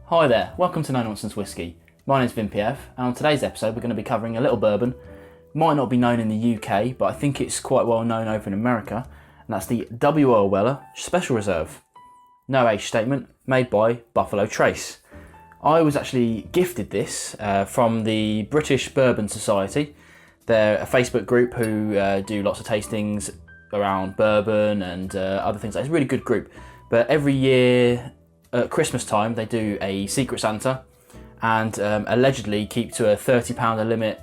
Hi there, welcome to Nonsense Whisky. My name's VinPF, and on today's episode we're going to be covering a little bourbon. Might not be known in the UK, but I think it's quite well known over in America, and that's the W.O. Weller Special Reserve. No age statement, made by Buffalo Trace. I was actually gifted this from the British Bourbon Society. They're a Facebook group who do lots of tastings around bourbon and other things. It's a really good group. But every year at Christmas time they do a Secret Santa and allegedly keep to a £30 limit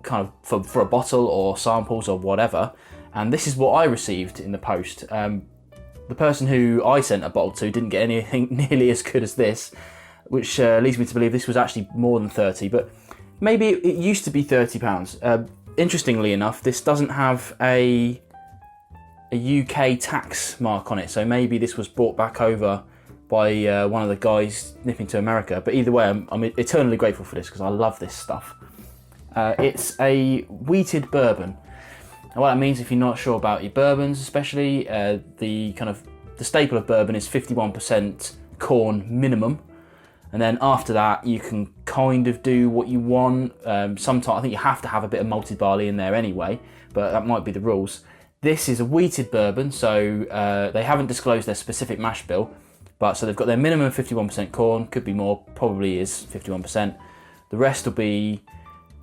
kind of for a bottle or samples or whatever. And this is what I received in the post. The person who I sent a bottle to didn't get anything nearly as good as this, which leads me to believe this was actually more than 30, but maybe it used to be £30. Interestingly enough, this doesn't have a UK tax mark on it, so maybe this was brought back over by one of the guys nipping to America. But either way, I'm eternally grateful for this because I love this stuff. It's a wheated bourbon. And what that means, if you're not sure about your bourbons, especially the staple of bourbon is 51% corn minimum, and then after that you can kind of do what you want. Sometimes I think you have to have a bit of malted barley in there anyway, but that might be the rules. This is a wheated bourbon, so they haven't disclosed their specific mash bill, but so they've got their minimum 51% corn, could be more, probably is 51%. The rest will be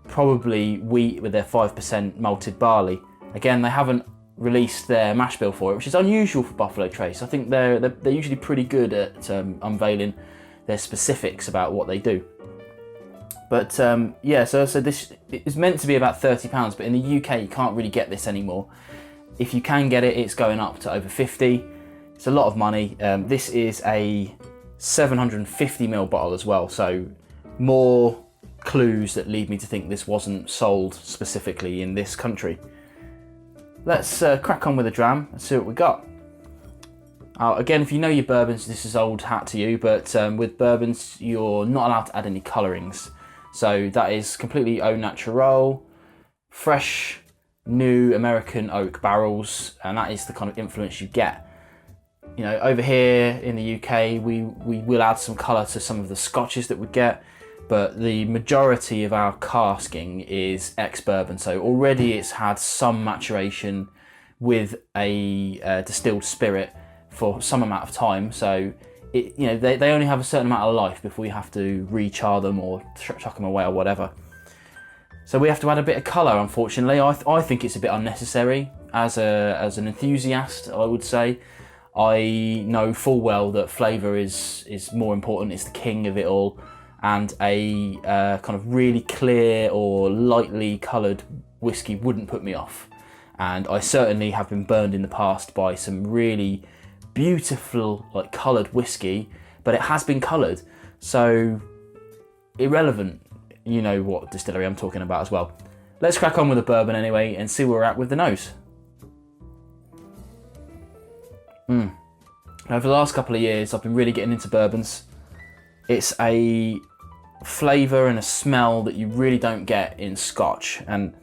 probably wheat with their 5% malted barley. Again, they haven't released their mash bill for it, which is unusual for Buffalo Trace. I think they're usually pretty good at unveiling their specifics about what they do. But yeah, so this is meant to be about £30, but in the UK you can't really get this anymore. If you can get it, it's going up to over 50. It's a lot of money. This is a 750ml bottle as well, so more clues that lead me to think this wasn't sold specifically in this country. Let's crack on with the dram and see what we got. Again, if you know your bourbons, this is old hat to you, but with bourbons you're not allowed to add any colourings. So that is completely au naturel, fresh, new American oak barrels, and that is the kind of influence you get. You know, over here in the UK, we will add some colour to some of the scotches that we get, but the majority of our casking is ex-bourbon, so already it's had some maturation with a distilled spirit for some amount of time, so they only have a certain amount of life before you have to re-char them or chuck them away or whatever. So we have to add a bit of colour, unfortunately. I think it's a bit unnecessary. As an enthusiast, I would say, I know full well that flavour is more important, it's the king of it all, and a kind of really clear or lightly coloured whiskey wouldn't put me off. And I certainly have been burned in the past by some really beautiful coloured whiskey, but it has been coloured, so irrelevant. You know what distillery I'm talking about as well. Let's crack on with the bourbon anyway and see where we're at with the nose. Now, over the last couple of years I've been really getting into bourbons. It's a flavour and a smell that you really don't get in Scotch, and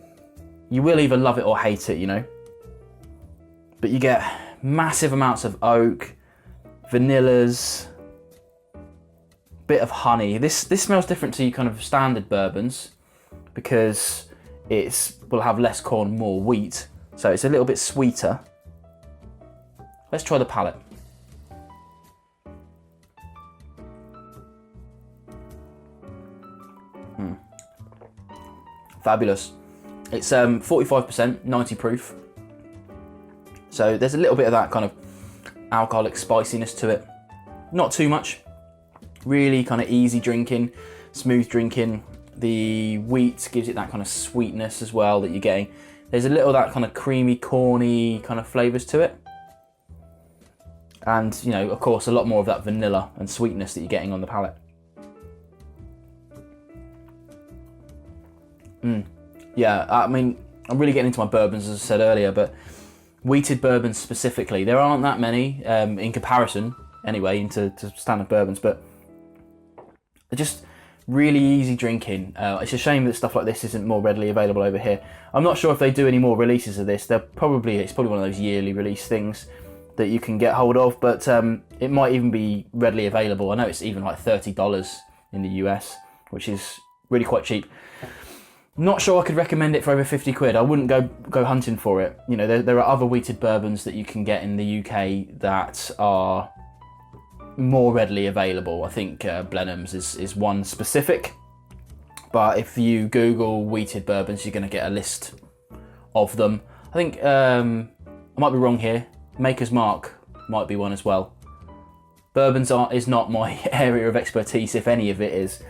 you will either love it or hate it, you know. But you get massive amounts of oak, vanillas, bit of honey. This smells different to your kind of standard bourbons because will have less corn, more wheat, so it's a little bit sweeter. Let's try the palate. Fabulous. It's 45%, 90 proof, so there's a little bit of that kind of alcoholic spiciness to it. Not too much. Really kind of easy drinking, smooth drinking. The wheat gives it that kind of sweetness as well that you're getting. There's a little of that kind of creamy, corny kind of flavours to it. And, you know, of course, a lot more of that vanilla and sweetness that you're getting on the palate. Yeah, I mean, I'm really getting into my bourbons, as I said earlier, but wheated bourbons specifically, there aren't that many in comparison, anyway, into standard bourbons, but they're just really easy drinking. It's a shame that stuff like this isn't more readily available over here. I'm not sure if they do any more releases of this. It's probably one of those yearly release things. that you can get hold of, but it might even be readily available. I know it's even like $30 in the US, which is really quite cheap. Not sure I could recommend it for over 50 quid. I wouldn't go hunting for it. You know, there are other wheated bourbons that you can get in the UK that are more readily available. I think Blenheim's is one specific, but if you Google wheated bourbons, you're going to get a list of them. I think I might be wrong here. Maker's Mark might be one as well. Bourbons is not my area of expertise, if any of it is.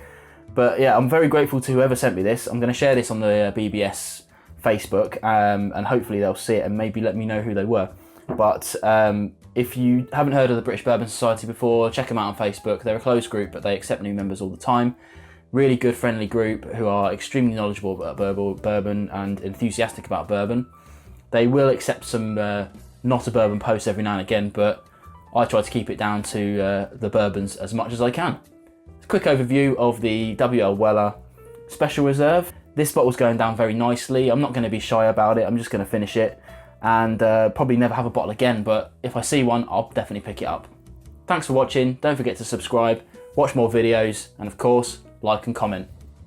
But yeah, I'm very grateful to whoever sent me this. I'm going to share this on the BBS Facebook, and hopefully they'll see it and maybe let me know who they were. But if you haven't heard of the British Bourbon Society before, check them out on Facebook. They're a closed group, but they accept new members all the time. Really good, friendly group who are extremely knowledgeable about bourbon and enthusiastic about bourbon. They will accept some not a bourbon posts every now and again, but I try to keep it down to the bourbons as much as I can. Quick overview of the W.L. Weller Special Reserve. This bottle's going down very nicely. I'm not going to be shy about it. I'm just going to finish it and probably never have a bottle again, but if I see one, I'll definitely pick it up. Thanks for watching. Don't forget to subscribe, watch more videos, and of course, like and comment.